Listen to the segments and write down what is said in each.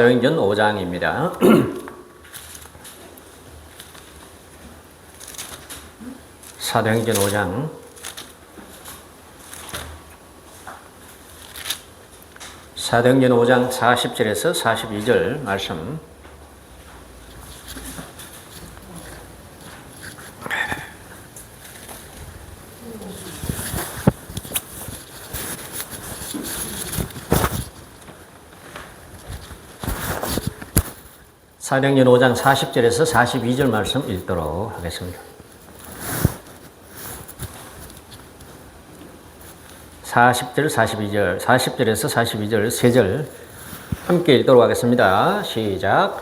사도행전 5장입니다. 사도행전 5장 40절에서 42절 말씀. 사도행전 5장 40절에서 42절 말씀 읽도록 하겠습니다. 40절, 42절, 40절에서 42절 3절 함께 읽도록 하겠습니다. 시작.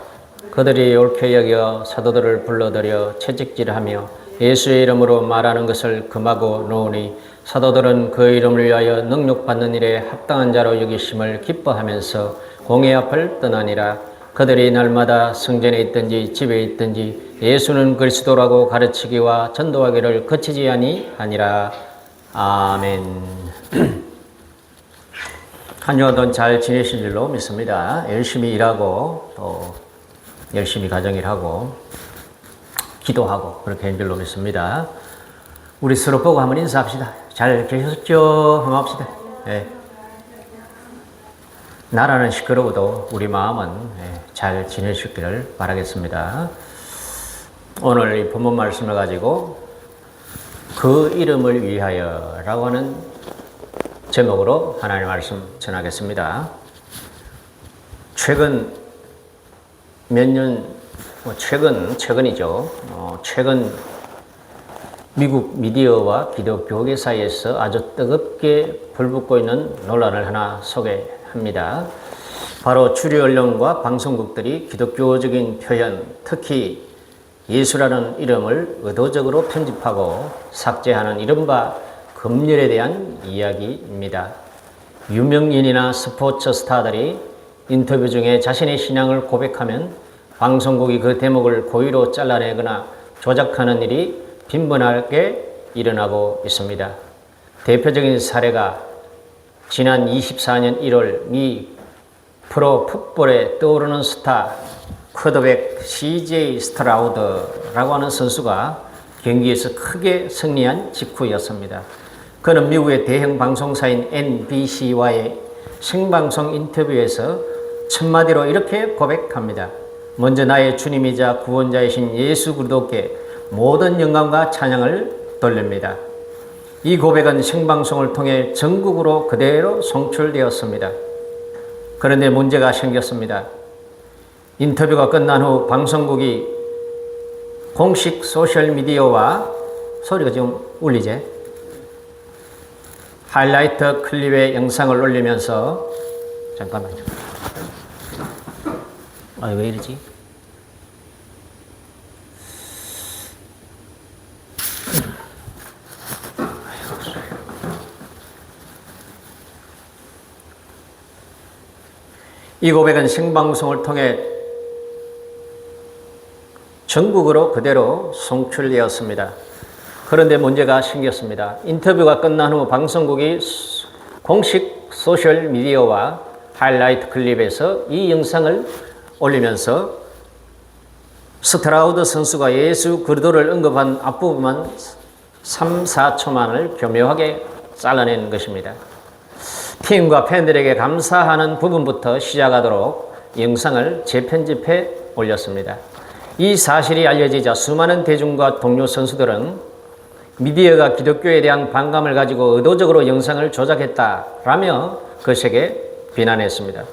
그들이 옳게 여겨 사도들을 불러들여 채찍질하며 예수의 이름으로 말하는 것을 금하고 놓으니 사도들은 그 이름을 위하여 능력받는 일에 합당한 자로 여기심을 기뻐하면서 공회 앞을 떠나니라. 그들이 날마다 성전에 있든지 집에 있든지 예수는 그리스도라고 가르치기와 전도하기를 그치지 아니하니라. 아멘. 한 주간 동안 잘 지내신 줄로 믿습니다. 열심히 일하고 또 열심히 가정일하고 기도하고 그렇게 한 줄로 믿습니다. 우리 서로 보고 한번 인사합시다. 잘 계셨죠? 한번 합시다. 네. 나라는 시끄러워도 우리 마음은 잘 지내시기를 바라겠습니다. 오늘 이 본문 말씀을 가지고 그 이름을 위하여 라고 하는 제목으로 하나님의 말씀 전하겠습니다. 최근 몇 년, 최근이죠. 최근 미국 미디어와 기독교계 사이에서 아주 뜨겁게 불붙고 있는 논란을 하나 소개합니다. 바로 주류 언론과 방송국들이 기독교적인 표현, 특히 예수라는 이름을 의도적으로 편집하고 삭제하는 이른바 금열에 대한 이야기입니다. 유명인이나 스포츠 스타들이 인터뷰 중에 자신의 신앙을 고백하면 방송국이 그 대목을 고의로 잘라내거나 조작하는 일이 빈번하게 일어나고 있습니다. 대표적인 사례가 지난 24년 1월 미 프로 풋볼에 떠오르는 스타 쿼터백 CJ 스트라우드라고 하는 선수가 경기에서 크게 승리한 직후였습니다. 그는 미국의 대형 방송사인 NBC와의 생방송 인터뷰에서 첫마디로 이렇게 고백합니다. 먼저 나의 주님이자 구원자이신 예수 그리스도께 모든 영광과 찬양을 돌립니다. 이 고백은 생방송을 통해 전국으로 그대로 송출되었습니다. 그런데 문제가 생겼습니다. 인터뷰가 끝난 후 방송국이 공식 소셜미디어와 소리가 지금 울리지? 하이라이트 클립의 영상을 올리면서 잠깐만요. 왜 이러지? 이 고백은 생방송을 통해 전국으로 그대로 송출되었습니다. 그런데 문제가 생겼습니다. 인터뷰가 끝난 후 방송국이 공식 소셜미디어와 하이라이트 클립에서 이 영상을 올리면서 스트라우드 선수가 예수 그리스도를 언급한 앞부분만 3, 4초만을 교묘하게 잘라낸 것입니다. 팀과 팬들에게 감사하는 부분부터 시작하도록 영상을 재편집해 올렸습니다. 이 사실이 알려지자 수많은 대중과 동료 선수들은 미디어가 기독교에 대한 반감을 가지고 의도적으로 영상을 조작했다라며 거세게 비난했습니다.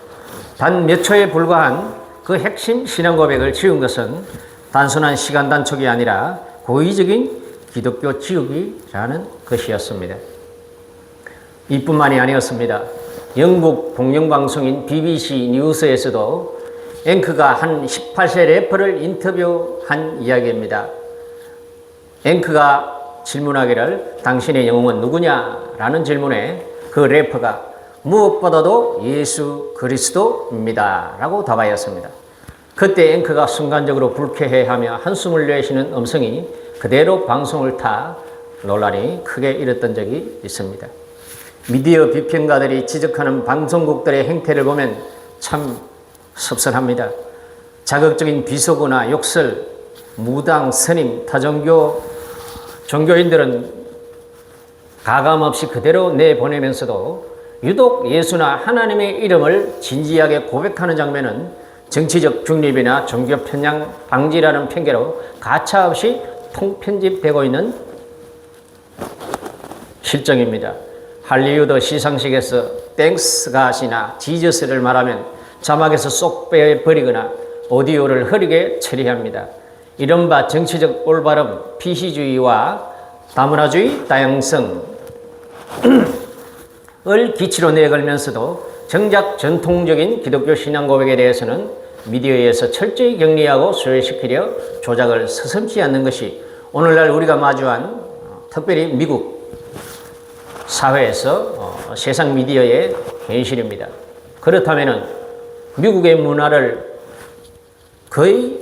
단 몇 초에 불과한 그 핵심 신앙 고백을 지운 것은 단순한 시간 단축이 아니라 고의적인 기독교 지우기라는 것이었습니다. 이뿐만이 아니었습니다. 영국 공영방송인 BBC 뉴스에서도 앵커가 한 18세 래퍼를 인터뷰한 이야기입니다. 앵커가 질문하기를 당신의 영웅은 누구냐라는 질문에 그 래퍼가 무엇보다도 예수 그리스도입니다 라고 답하였습니다. 그때 앵커가 순간적으로 불쾌해하며 한숨을 내쉬는 음성이 그대로 방송을 타 논란이 크게 일었던 적이 있습니다. 미디어 비평가들이 지적하는 방송국들의 행태를 보면 참 섭섭합니다. 자극적인 비속어나 욕설, 무당, 스님, 타종교 종교인들은 가감없이 그대로 내보내면서도 유독 예수나 하나님의 이름을 진지하게 고백하는 장면은 정치적 중립이나 종교 편향 방지라는 핑계로 가차없이 통편집되고 있는 실정입니다. 할리우드 시상식에서 땡스 갓이나 지저스를 말하면 자막에서 쏙 빼버리거나 오디오를 흐리게 처리합니다. 이른바 정치적 올바름, 피시주의와 다문화주의 다양성을 기치로 내걸면서도 정작 전통적인 기독교 신앙 고백에 대해서는 미디어에서 철저히 격리하고 소외시키려 조작을 서슴지 않는 것이 오늘날 우리가 마주한 특별히 미국 사회에서 세상 미디어의 현실입니다. 그렇다면 미국의 문화를 거의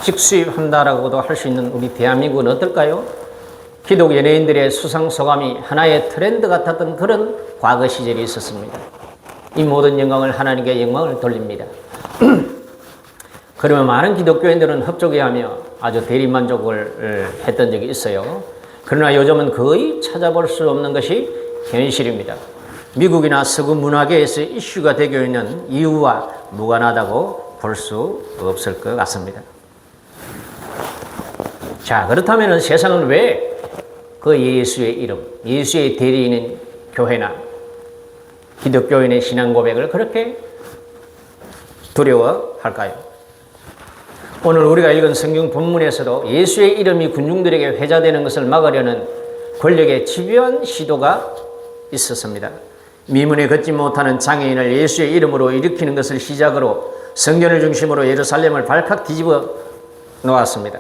직수입한다라고도 할 수 있는 우리 대한민국은 어떨까요? 기독 연예인들의 수상소감이 하나의 트렌드 같았던 그런 과거 시절이 있었습니다. 이 모든 영광을 하나님께 영광을 돌립니다. 그러면 많은 기독교인들은 흡족해하며 아주 대리만족을 했던 적이 있어요. 그러나 요즘은 거의 찾아볼 수 없는 것이 현실입니다. 미국이나 서구 문화계에서 이슈가 되고 있는 이유와 무관하다고 볼 수 없을 것 같습니다. 자, 그렇다면 세상은 왜 그 예수의 이름, 예수의 대리인인 교회나 기독교인의 신앙 고백을 그렇게 두려워할까요? 오늘 우리가 읽은 성경 본문에서도 예수의 이름이 군중들에게 회자되는 것을 막으려는 권력의 집요한 시도가 있었습니다. 미문에 걷지 못하는 장애인을 예수의 이름으로 일으키는 것을 시작으로 성전을 중심으로 예루살렘을 발칵 뒤집어 놓았습니다.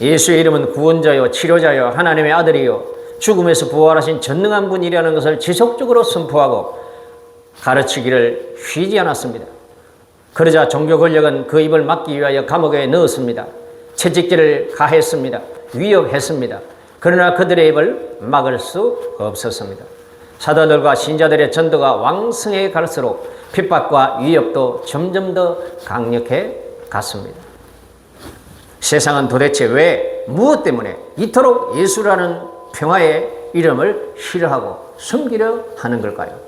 예수의 이름은 구원자요, 치료자요, 하나님의 아들이요, 죽음에서 부활하신 전능한 분이라는 것을 지속적으로 선포하고 가르치기를 쉬지 않았습니다. 그러자 종교 권력은 그 입을 막기 위하여 감옥에 넣었습니다. 채찍질을 가했습니다. 위협했습니다. 그러나 그들의 입을 막을 수 없었습니다. 사도들과 신자들의 전도가 왕성해 갈수록 핍박과 위협도 점점 더 강력해 갔습니다. 세상은 도대체 왜, 무엇 때문에 이토록 예수라는 평화의 이름을 싫어하고 숨기려 하는 걸까요?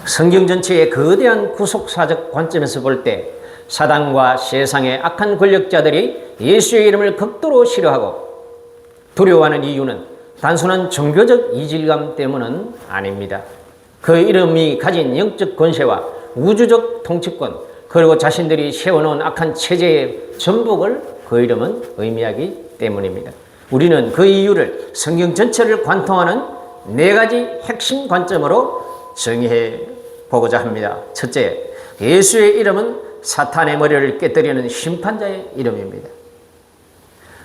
성경 전체의 거대한 구속사적 관점에서 볼 때 사단과 세상의 악한 권력자들이 예수의 이름을 극도로 싫어하고 두려워하는 이유는 단순한 종교적 이질감 때문은 아닙니다. 그 이름이 가진 영적 권세와 우주적 통치권, 그리고 자신들이 세워놓은 악한 체제의 전복을 그 이름은 의미하기 때문입니다. 우리는 그 이유를 성경 전체를 관통하는 4가지 핵심 관점으로 정의해 보고자 합니다. 첫째, 예수의 이름은 사탄의 머리를 깨뜨리는 심판자의 이름입니다.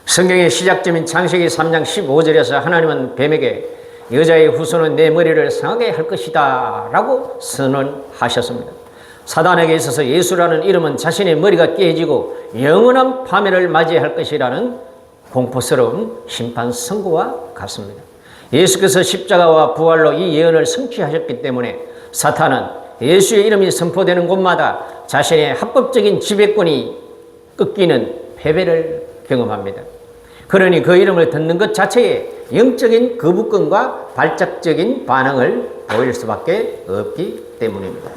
성경의 시작점인 창세기 3장 15절에서 하나님은 뱀에게 여자의 후손은 내 머리를 상하게 할 것이다 라고 선언하셨습니다. 사단에게 있어서 예수라는 이름은 자신의 머리가 깨지고 영원한 파멸을 맞이할 것이라는 공포스러운 심판 선고와 같습니다. 예수께서 십자가와 부활로 이 예언을 성취하셨기 때문에 사탄은 예수의 이름이 선포되는 곳마다 자신의 합법적인 지배권이 꺾이는 패배를 경험합니다. 그러니 그 이름을 듣는 것 자체에 영적인 거부감과 발작적인 반응을 보일 수밖에 없기 때문입니다.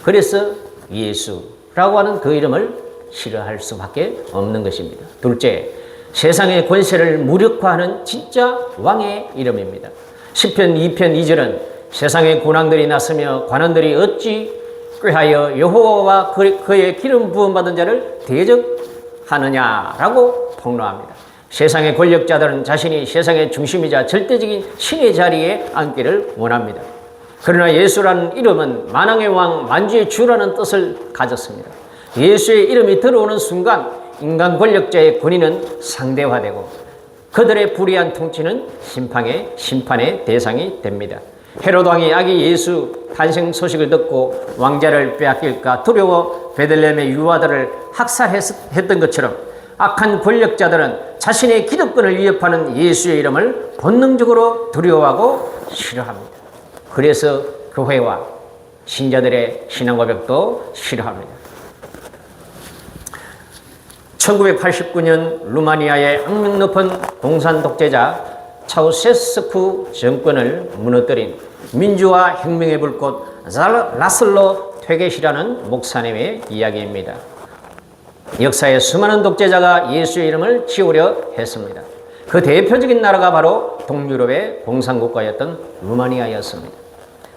그래서 예수라고 하는 그 이름을 싫어할 수밖에 없는 것입니다. 둘째, 세상의 권세를 무력화하는 진짜 왕의 이름입니다. 시편 2편 2절은 세상의 군왕들이 나서며 관원들이 어찌 꾀하여 여호와와 그의 기름 부음 받은 자를 대적하느냐라고 폭로합니다. 세상의 권력자들은 자신이 세상의 중심이자 절대적인 신의 자리에 앉기를 원합니다. 그러나 예수라는 이름은 만왕의 왕, 만주의 주라는 뜻을 가졌습니다. 예수의 이름이 들어오는 순간 인간 권력자의 권위는 상대화되고 그들의 불의한 통치는 심판의 대상이 됩니다. 헤롯 왕이 아기 예수 탄생 소식을 듣고 왕자를 빼앗길까 두려워 베들레헴의 유아들을 학살했던 것처럼 악한 권력자들은 자신의 기득권을 위협하는 예수의 이름을 본능적으로 두려워하고 싫어합니다. 그래서 교회와 신자들의 신앙 고백도 싫어합니다. 1989년 루마니아의 악명 높은 공산 독재자 차우셰스쿠 정권을 무너뜨린 민주화 혁명의 불꽃 라슬로 퇴게시라는 목사님의 이야기입니다. 역사에 수많은 독재자가 예수의 이름을 지우려 했습니다. 그 대표적인 나라가 바로 동유럽의 공산국가였던 루마니아였습니다.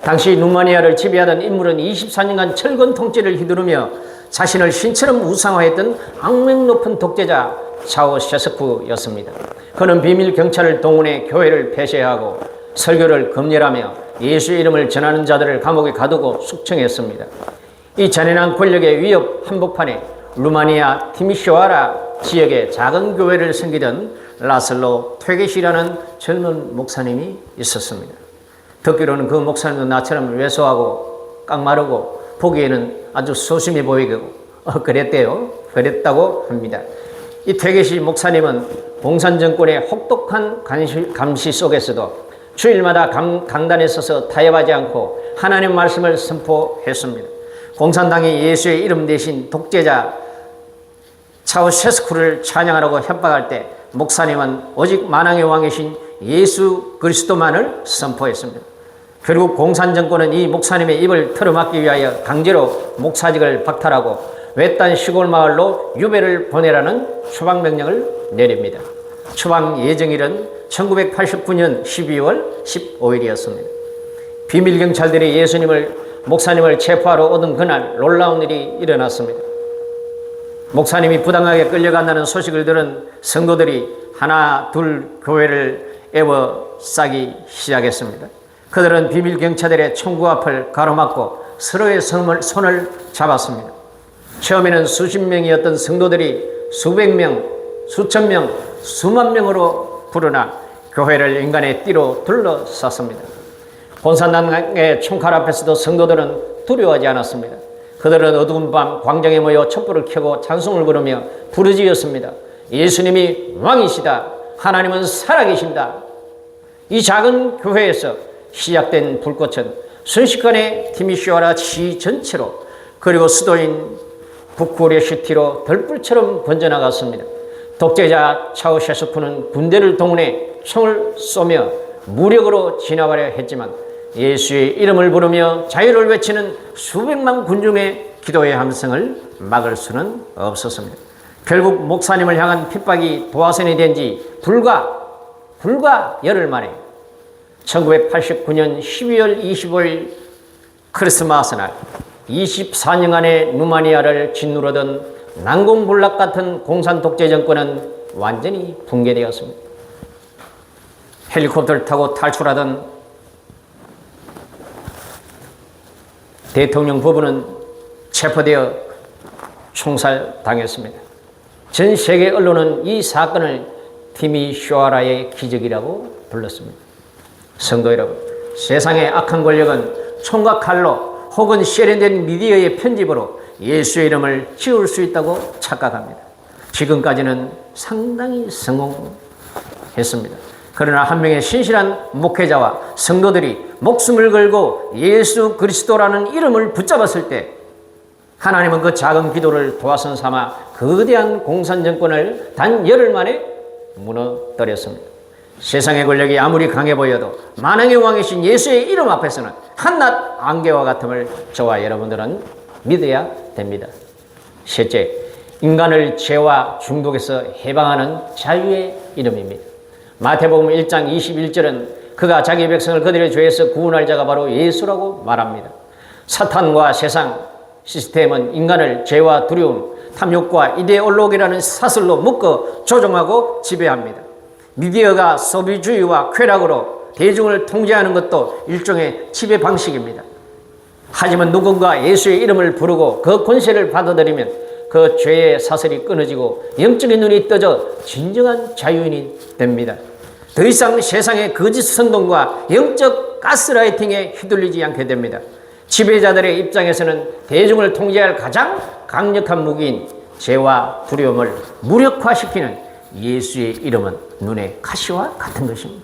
당시 루마니아를 지배하던 인물은 24년간 철권 통치를 휘두르며 자신을 신처럼 우상화했던 악명 높은 독재자 차우셰스쿠였습니다. 그는 비밀 경찰을 동원해 교회를 폐쇄하고 설교를 검열하며 예수의 이름을 전하는 자들을 감옥에 가두고 숙청했습니다. 이 잔인한 권력의 위협 한복판에 루마니아 티미쇼아라 지역의 작은 교회를 섬기던 라슬로 퇴게시라는 젊은 목사님이 있었습니다. 듣기로는 그 목사님도 나처럼 왜소하고 깡마르고 보기에는 아주 소심해 보이고 그랬다고 합니다. 이 퇴게시 목사님은 공산정권의 혹독한 감시 속에서도 주일마다 강단에 서서 타협하지 않고 하나님 말씀을 선포했습니다. 공산당이 예수의 이름 대신 독재자 차우셰스쿠를 찬양하라고 협박할 때 목사님은 오직 만왕의 왕이신 예수 그리스도만을 선포했습니다. 결국 공산정권은 이 목사님의 입을 틀어막기 위하여 강제로 목사직을 박탈하고 외딴 시골 마을로 유배를 보내라는 추방명령을 내립니다. 추방 예정일은 1989년 12월 15일이었습니다. 비밀경찰들이 목사님을 체포하러 오던 그날 놀라운 일이 일어났습니다. 목사님이 부당하게 끌려간다는 소식을 들은 성도들이 하나 둘 교회를 에워싸기 시작했습니다. 그들은 비밀경찰들의 총구 앞을 가로막고 서로의 손을 잡았습니다. 처음에는 수십 명이었던 성도들이 수백 명, 수천 명, 수만 명으로 불어나 교회를 인간의 띠로 둘러쌌습니다. 공산당의 총칼 앞에서도 성도들은 두려워하지 않았습니다. 그들은 어두운 밤 광장에 모여 촛불을 켜고 찬송을 부르며 부르짖었습니다. 예수님이 왕이시다. 하나님은 살아계신다. 이 작은 교회에서 시작된 불꽃은 순식간에 티미쇼아라 시 전체로 그리고 수도인 부쿠레슈티로 덜불처럼 번져나갔습니다. 독재자 차우셰스쿠는 군대를 동원해 총을 쏘며 무력으로 진압하려 했지만 예수의 이름을 부르며 자유를 외치는 수백만 군중의 기도의 함성을 막을 수는 없었습니다. 결국 목사님을 향한 핍박이 도화선이 된 지 불과 열흘 만에 1989년 12월 25일 크리스마스 날 24년간의 루마니아를 짓누르던 난공불락 같은 공산 독재 정권은 완전히 붕괴되었습니다. 헬리콥터를 타고 탈출하던 대통령 부부는 체포되어 총살당했습니다. 전 세계 언론은 이 사건을 티미쇼아라의 기적이라고 불렀습니다. 성도 여러분, 세상의 악한 권력은 총과 칼로 혹은 세련된 미디어의 편집으로 예수의 이름을 지울 수 있다고 착각합니다. 지금까지는 상당히 성공했습니다. 그러나 한 명의 신실한 목회자와 성도들이 목숨을 걸고 예수 그리스도라는 이름을 붙잡았을 때 하나님은 그 작은 기도를 도화선 삼아 거대한 공산정권을 단 열흘 만에 무너뜨렸습니다. 세상의 권력이 아무리 강해 보여도 만왕의 왕이신 예수의 이름 앞에서는 한낱 안개와 같음을 저와 여러분들은 믿어야 됩니다. 셋째, 인간을 죄와 중독에서 해방하는 자유의 이름입니다. 마태복음 1장 21절은 그가 자기 백성을 그들의 죄에서 구원할 자가 바로 예수라고 말합니다. 사탄과 세상 시스템은 인간을 죄와 두려움, 탐욕과 이데올로기라는 사슬로 묶어 조종하고 지배합니다. 미디어가 소비주의와 쾌락으로 대중을 통제하는 것도 일종의 지배 방식입니다. 하지만 누군가 예수의 이름을 부르고 그 권세를 받아들이면 그 죄의 사슬이 끊어지고 영적인 눈이 떠져 진정한 자유인이 됩니다. 더 이상 세상의 거짓 선동과 영적 가스라이팅에 휘둘리지 않게 됩니다. 지배자들의 입장에서는 대중을 통제할 가장 강력한 무기인 죄와 두려움을 무력화시키는 예수의 이름은 눈의 가시와 같은 것입니다.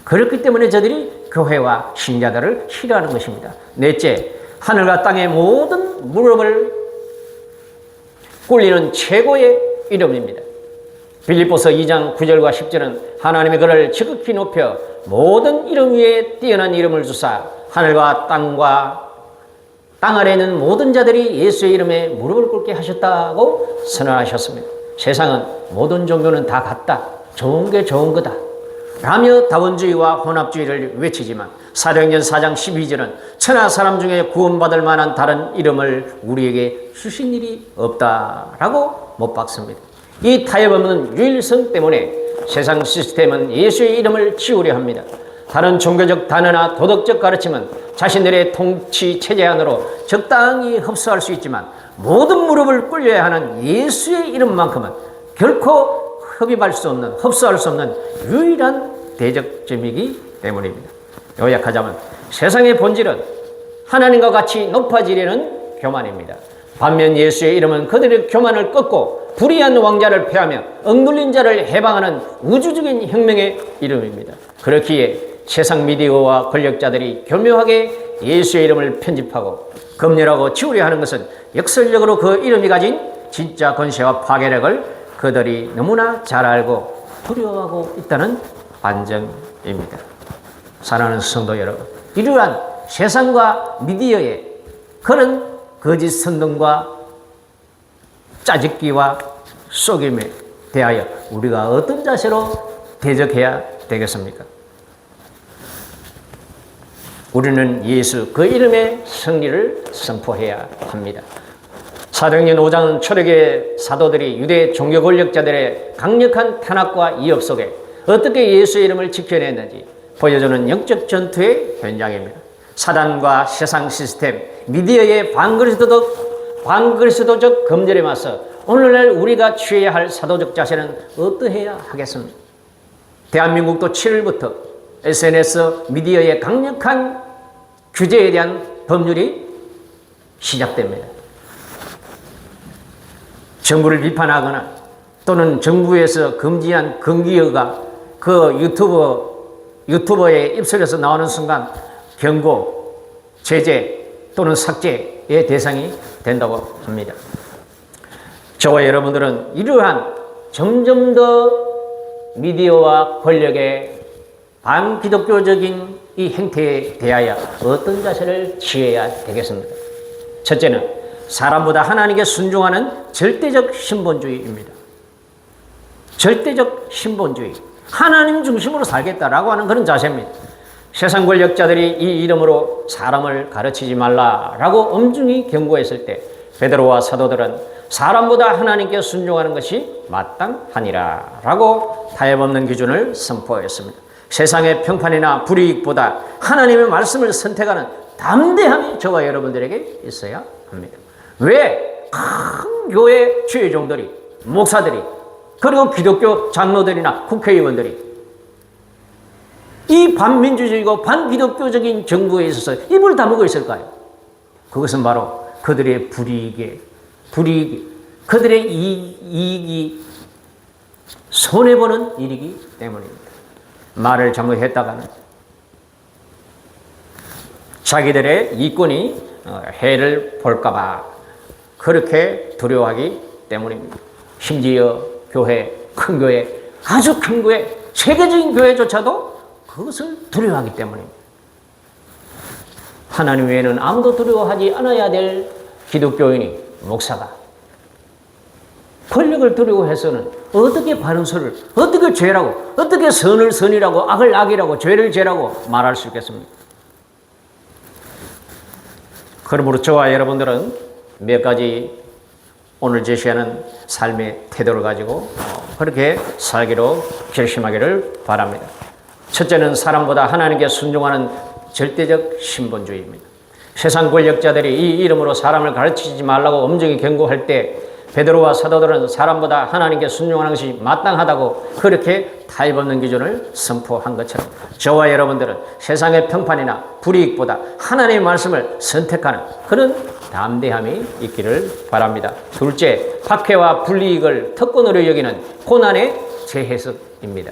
그렇기 때문에 저들이 교회와 신자들을 싫어하는 것입니다. 넷째, 하늘과 땅의 모든 무릎을 꿇리는 최고의 이름입니다. 빌립보서 2장 9절과 10절은 하나님이 그를 지극히 높여 모든 이름 위에 뛰어난 이름을 주사 하늘과 땅 아래에 있는 모든 자들이 예수의 이름에 무릎을 꿇게 하셨다고 선언하셨습니다. 세상은 모든 종교는 다 같다, 좋은 게 좋은 거다 라며 다원주의와 혼합주의를 외치지만 사도행전 4장 12절은 천하 사람 중에 구원받을 만한 다른 이름을 우리에게 주신 일이 없다라고 못 박습니다. 이 타협 없는 유일성 때문에 세상 시스템은 예수의 이름을 지우려 합니다. 다른 종교적 단어나 도덕적 가르침은 자신들의 통치 체제 안으로 적당히 흡수할 수 있지만 모든 무릎을 꿇려야 하는 예수의 이름만큼은 결코 흡수할 수 없는 유일한 대적점이기 때문입니다. 요약하자면 세상의 본질은 하나님과 같이 높아지려는 교만입니다. 반면 예수의 이름은 그들의 교만을 꺾고 불의한 왕자를 폐하며 억눌린 자를 해방하는 우주적인 혁명의 이름입니다. 그렇기에 세상 미디어와 권력자들이 교묘하게 예수의 이름을 편집하고 검열하고 지우려 하는 것은 역설적으로 그 이름이 가진 진짜 권세와 파괴력을 그들이 너무나 잘 알고 두려워하고 있다는 반증입니다. 사랑하는 성도 여러분, 이러한 세상과 미디어의 그런 거짓 선동과 짜집기와 속임에 대하여 우리가 어떤 자세로 대적해야 되겠습니까? 우리는 예수 그 이름의 승리를 선포해야 합니다. 사도행전 5장은 초대교회 사도들이 유대 종교 권력자들의 강력한 탄압과 위협 속에 어떻게 예수의 이름을 지켜냈는지 보여주는 영적 전투의 현장입니다. 사단과 세상 시스템, 미디어의 반그리스도적 검열에 맞서 오늘날 우리가 취해야 할 사도적 자세는 어떠해야 하겠습니까? 대한민국도 7일부터 SNS 미디어의 강력한 규제에 대한 법률이 시작됩니다. 정부를 비판하거나 또는 정부에서 금지한 금기어가 그 유튜버의 입술에서 나오는 순간 경고, 제재 또는 삭제의 대상이 된다고 합니다. 저와 여러분들은 이러한 점점 더 미디어와 권력의 반기독교적인 이 행태에 대하여 어떤 자세를 취해야 되겠습니까? 첫째는 사람보다 하나님께 순종하는 절대적 신본주의입니다. 절대적 신본주의. 하나님 중심으로 살겠다라고 하는 그런 자세입니다. 세상 권력자들이 이 이름으로 사람을 가르치지 말라라고 엄중히 경고했을 때 베드로와 사도들은 사람보다 하나님께 순종하는 것이 마땅하니라 라고 타협 없는 기준을 선포했습니다. 세상의 평판이나 불이익보다 하나님의 말씀을 선택하는 담대함이 저와 여러분들에게 있어야 합니다. 왜 큰 교회 주의종들이, 목사들이, 그리고 기독교 장로들이나 국회의원들이 이 반민주적이고 반기독교적인 정부에 있어서 입을 다물고 있을까요? 그것은 바로 그들의 불이익이 그들의 이익이 손해보는 일이기 때문입니다. 말을 잘못했다가는 자기들의 이권이 해를 볼까봐 그렇게 두려워하기 때문입니다. 심지어 교회, 큰 교회, 아주 큰 교회, 세계적인 교회조차도 그것을 두려워하기 때문입니다. 하나님 외에는 아무도 두려워하지 않아야 될 기독교인이, 목사가 권력을 두려워해서는 어떻게 바른 소리를, 어떻게 죄라고, 어떻게 선을 선이라고, 악을 악이라고, 죄를 죄라고 말할 수 있겠습니까? 그러므로 저와 여러분들은 몇 가지 오늘 제시하는 삶의 태도를 가지고 그렇게 살기로 결심하기를 바랍니다. 첫째는 사람보다 하나님께 순종하는 절대적 신본주의입니다. 세상 권력자들이 이 이름으로 사람을 가르치지 말라고 엄중히 경고할 때 베드로와 사도들은 사람보다 하나님께 순종하는 것이 마땅하다고 그렇게 타협 없는 기준을 선포한 것처럼 저와 여러분들은 세상의 평판이나 불이익보다 하나님의 말씀을 선택하는 그런 담대함이 있기를 바랍니다. 둘째, 박해와 불이익을 특권으로 여기는 고난의 재해석입니다.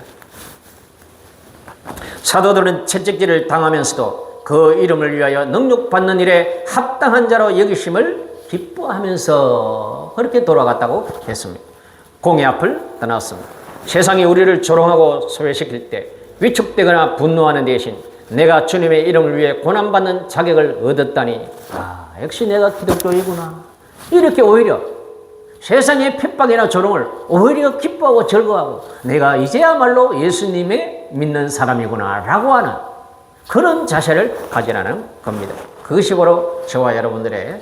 사도들은 채찍질을 당하면서도 그 이름을 위하여 능력받는 일에 합당한 자로 여기심을 기뻐하면서 그렇게 돌아갔다고 했습니다. 공의 앞을 떠났습니다. 세상이 우리를 조롱하고 소외시킬 때 위축되거나 분노하는 대신 내가 주님의 이름을 위해 고난받는 자격을 얻었다니, 역시 내가 기독교이구나, 이렇게 오히려 세상의 핍박이나 조롱을 오히려 기뻐하고 즐거워하고 내가 이제야말로 예수님의 믿는 사람이구나 라고 하는 그런 자세를 가지라는 겁니다. 그것이 바로 저와 여러분들의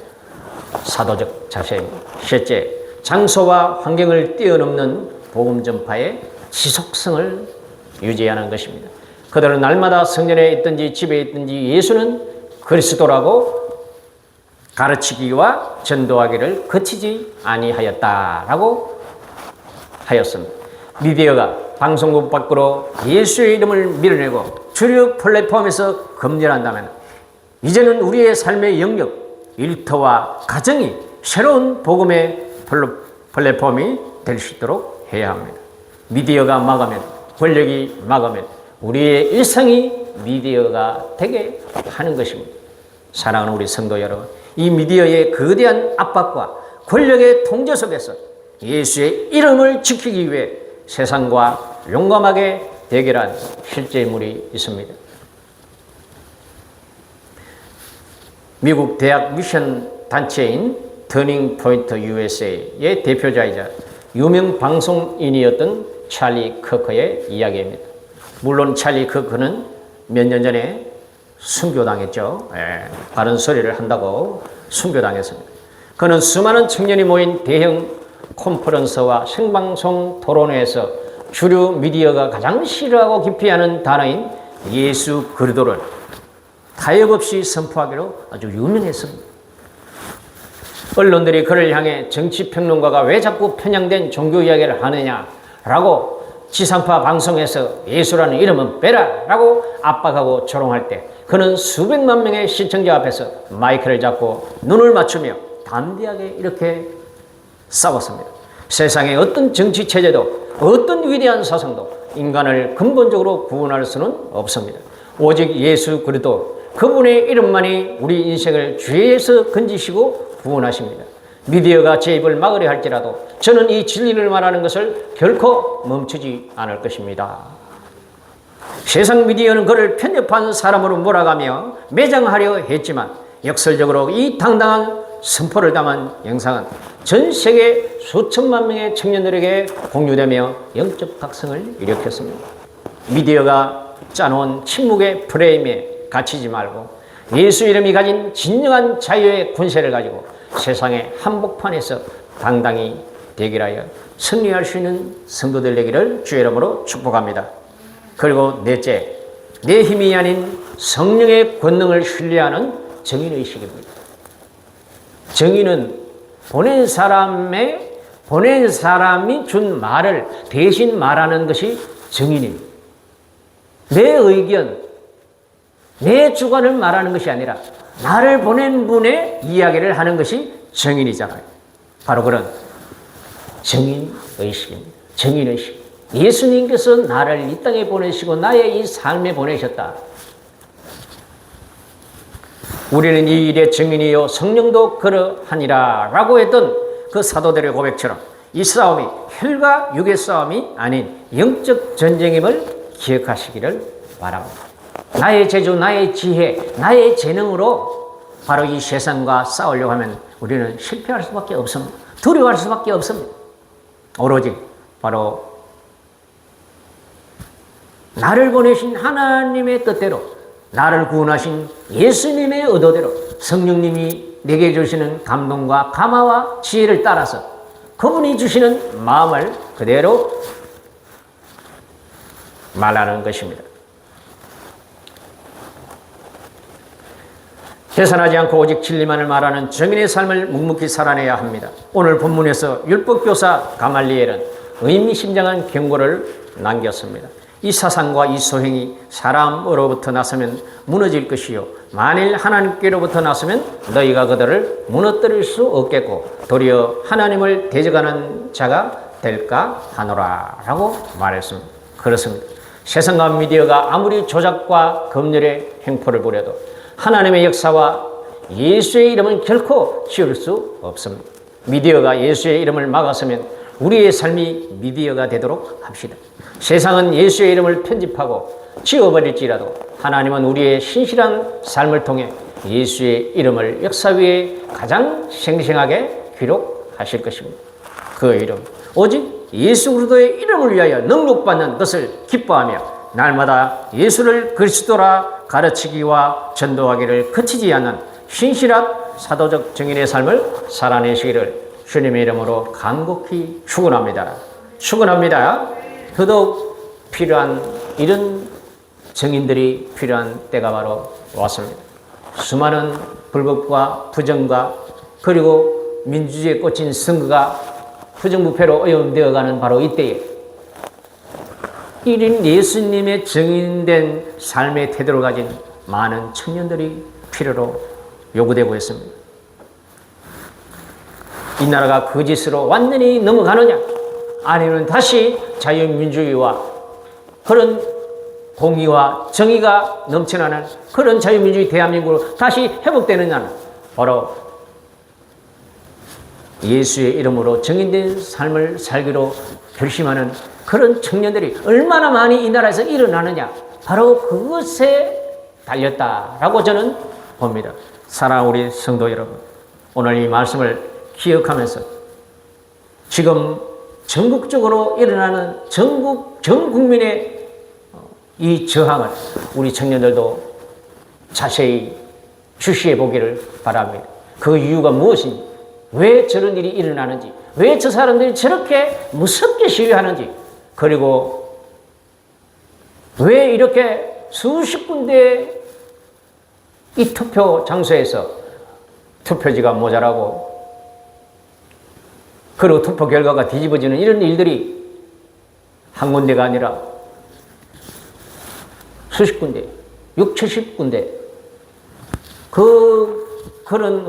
사도적 자세입니다. 셋째, 장소와 환경을 뛰어넘는 복음 전파의 지속성을 유지하는 것입니다. 그들은 날마다 성전에 있든지 집에 있든지 예수는 그리스도라고 가르치기와 전도하기를 그치지 아니하였다라고 하였습니다. 미디어가 방송국 밖으로 예수의 이름을 밀어내고 주류 플랫폼에서 검열한다면 이제는 우리의 삶의 영역, 일터와 가정이 새로운 복음의 플랫폼이 될 수 있도록 해야 합니다. 미디어가 막으면, 권력이 막으면 우리의 일상이 미디어가 되게 하는 것입니다. 사랑하는 우리 성도 여러분, 이 미디어의 거대한 압박과 권력의 통제 속에서 예수의 이름을 지키기 위해 세상과 용감하게 대결한 실제 인물이 있습니다. 미국 대학 미션 단체인 터닝 포인트 USA의 대표자이자 유명 방송인이었던 찰리 커커의 이야기입니다. 물론 찰리 커커는 몇 년 전에 순교당했죠. 바른 소리를 한다고 순교당했습니다. 그는 수많은 청년이 모인 대형 콘퍼런스와 생방송 토론회에서 주류 미디어가 가장 싫어하고 기피하는 단어인 예수 그리스도를 타협 없이 선포하기로 아주 유명했습니다. 언론들이 그를 향해 정치평론가가 왜 자꾸 편향된 종교 이야기를 하느냐라고 지상파 방송에서 예수라는 이름은 빼라 라고 압박하고 조롱할 때 그는 수백만 명의 시청자 앞에서 마이크를 잡고 눈을 맞추며 담대하게 이렇게 싸웠습니다. 세상의 어떤 정치체제도 어떤 위대한 사상도 인간을 근본적으로 구원할 수는 없습니다. 오직 예수 그리스도 그분의 이름만이 우리 인생을 죄에서 건지시고 구원하십니다. 미디어가 제 입을 막으려 할지라도 저는 이 진리를 말하는 것을 결코 멈추지 않을 것입니다. 세상 미디어는 그를 편협한 사람으로 몰아가며 매장하려 했지만 역설적으로 이 당당한 선포를 담은 영상은 전 세계 수천만 명의 청년들에게 공유되며 영적 각성을 일으켰습니다. 미디어가 짜놓은 침묵의 프레임에 갇히지 말고 예수 이름이 가진 진정한 자유의 권세를 가지고 세상의 한복판에서 당당히 대결하여 승리할 수 있는 성도들 되기를 주의 이름으로 축복합니다. 그리고 넷째, 내 힘이 아닌 성령의 권능을 신뢰하는 정인의식입니다. 정인은 보낸 사람이 준 말을 대신 말하는 것이 정인입니다. 내 의견, 내 주관을 말하는 것이 아니라 나를 보낸 분의 이야기를 하는 것이 정인이잖아요. 바로 그런 정인의식입니다. 정인의식. 예수님께서 나를 이 땅에 보내시고 나의 이 삶에 보내셨다. 우리는 이 일의 정인이요 성령도 그러하니라 라고 했던 그 사도들의 고백처럼 이 싸움이 혈과 육의 싸움이 아닌 영적 전쟁임을 기억하시기를 바랍니다. 나의 재주, 나의 지혜, 나의 재능으로 바로 이 세상과 싸우려고 하면 우리는 실패할 수밖에 없습니다. 두려워할 수밖에 없습니다. 오로지 바로 나를 보내신 하나님의 뜻대로, 나를 구원하신 예수님의 의도대로 성령님이 내게 주시는 감동과 감화와 지혜를 따라서 그분이 주시는 마음을 그대로 말하는 것입니다. 계산하지 않고 오직 진리만을 말하는 정인의 삶을 묵묵히 살아내야 합니다. 오늘 본문에서 율법교사 가말리엘은 의미심장한 경고를 남겼습니다. 이 사상과 이 소행이 사람으로부터 나서면 무너질 것이요 만일 하나님께로부터 나서면 너희가 그들을 무너뜨릴 수 없겠고 도리어 하나님을 대적하는 자가 될까 하노라 라고 말했습니다. 그렇습니다. 세상과 미디어가 아무리 조작과 검열의 행포를 부려도 하나님의 역사와 예수의 이름은 결코 지울 수 없습니다. 미디어가 예수의 이름을 막았으면 우리의 삶이 미디어가 되도록 합시다. 세상은 예수의 이름을 편집하고 지워버릴지라도 하나님은 우리의 신실한 삶을 통해 예수의 이름을 역사 위에 가장 생생하게 기록하실 것입니다. 그 이름, 오직 예수 그리스도의 이름을 위하여 능력받는 것을 기뻐하며 날마다 예수를 그리스도라 가르치기와 전도하기를 그치지 않는 신실한 사도적 증인의 삶을 살아내시기를 주님의 이름으로 간곡히 축원합니다. 축원합니다. 더더욱 필요한 이런 증인들이 필요한 때가 바로 왔습니다. 수많은 불법과 부정과 그리고 민주주의에 꽂힌 선거가 부정부패로 오염되어가는 바로 이때에 이런 예수님의 증인된 삶의 태도를 가진 많은 청년들이 필요로 요구되고 있습니다. 이 나라가 거짓으로 완전히 넘어가느냐, 아니면 다시 자유민주주의와 그런 공의와 정의가 넘쳐나는 그런 자유민주주의 대한민국으로 다시 회복되느냐는 바로 예수의 이름으로 증인된 삶을 살기로 결심하는 그런 청년들이 얼마나 많이 이 나라에서 일어나느냐, 바로 그것에 달렸다라고 저는 봅니다. 사랑하는 우리 성도 여러분, 오늘 이 말씀을 기억하면서 지금 전국적으로 일어나는 전 국민의 이 저항을 우리 청년들도 자세히 주시해 보기를 바랍니다. 그 이유가 무엇인지, 왜 저런 일이 일어나는지, 왜 저 사람들이 저렇게 무섭게 시위하는지, 그리고 왜 이렇게 수십 군데 이 투표 장소에서 투표지가 모자라고 그리고 투표 결과가 뒤집어지는 이런 일들이 한 군데가 아니라 수십 군데, 6, 70군데 그런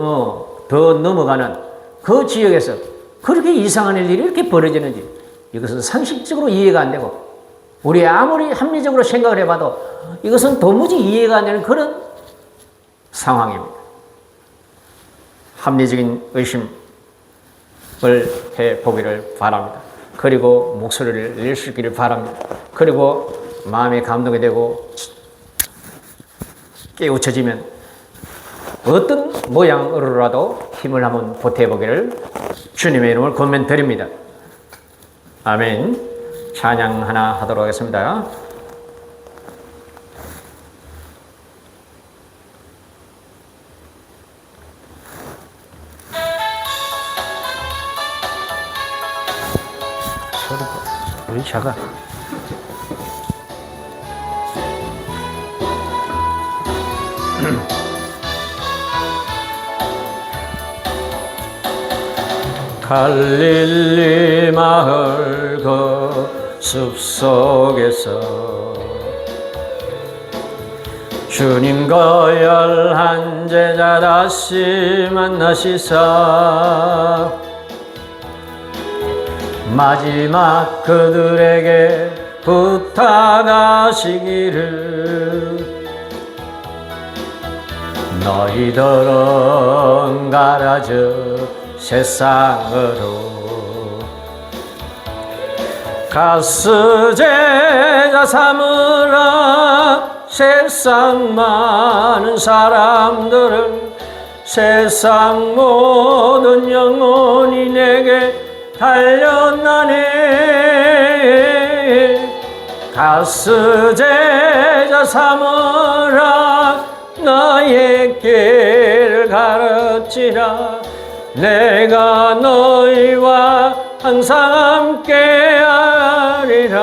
더 넘어가는 그 지역에서 그렇게 이상한 일들이 이렇게 벌어지는지 이것은 상식적으로 이해가 안 되고 우리 아무리 합리적으로 생각을 해봐도 이것은 도무지 이해가 안 되는 그런 상황입니다. 합리적인 의심을 해보기를 바랍니다. 그리고 목소리를 낼 수 있기를 바랍니다. 그리고 마음에 감동이 되고 깨우쳐지면 어떤 모양으로라도 힘을 한번 보태보기를 주님의 이름을 권면드립니다. 아멘. 찬양 하나 하도록 하겠습니다. 우리 작아. 갈릴리 마을 그 숲속에서 주님과 11 제자 다시 만나시사 마지막 그들에게 부탁하시기를 너희들은 가라 저 세상으로 가서 제자 삼으라 세상 많은 사람들은 세상 모든 영혼이 내게 달려나네 가서 제자 삼으라 나의 길을 가르치라 내가 너희와 항상 함께하리라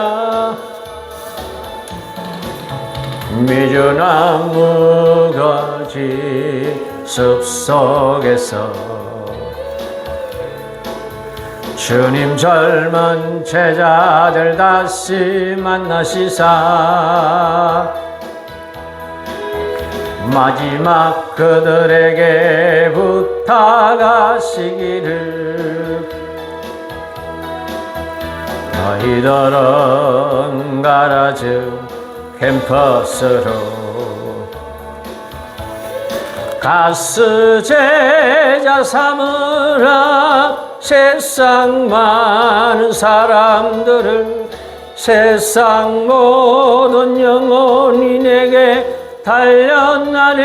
미주나무 가지 숲속에서 주님 젊은 제자들 다시 만나시사 마지막 그들에게 부탁하시기를 너희들은 가라 저 캠퍼스로 가스 제자 삼으라 세상 많은 사람들을 세상 모든 영혼이 내게 달렸나네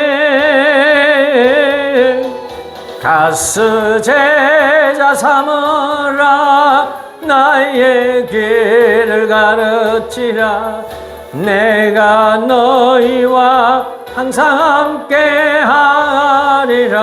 가스 제자 삼으라 나의 길을 가르치라 내가 너희와 항상 함께 하리라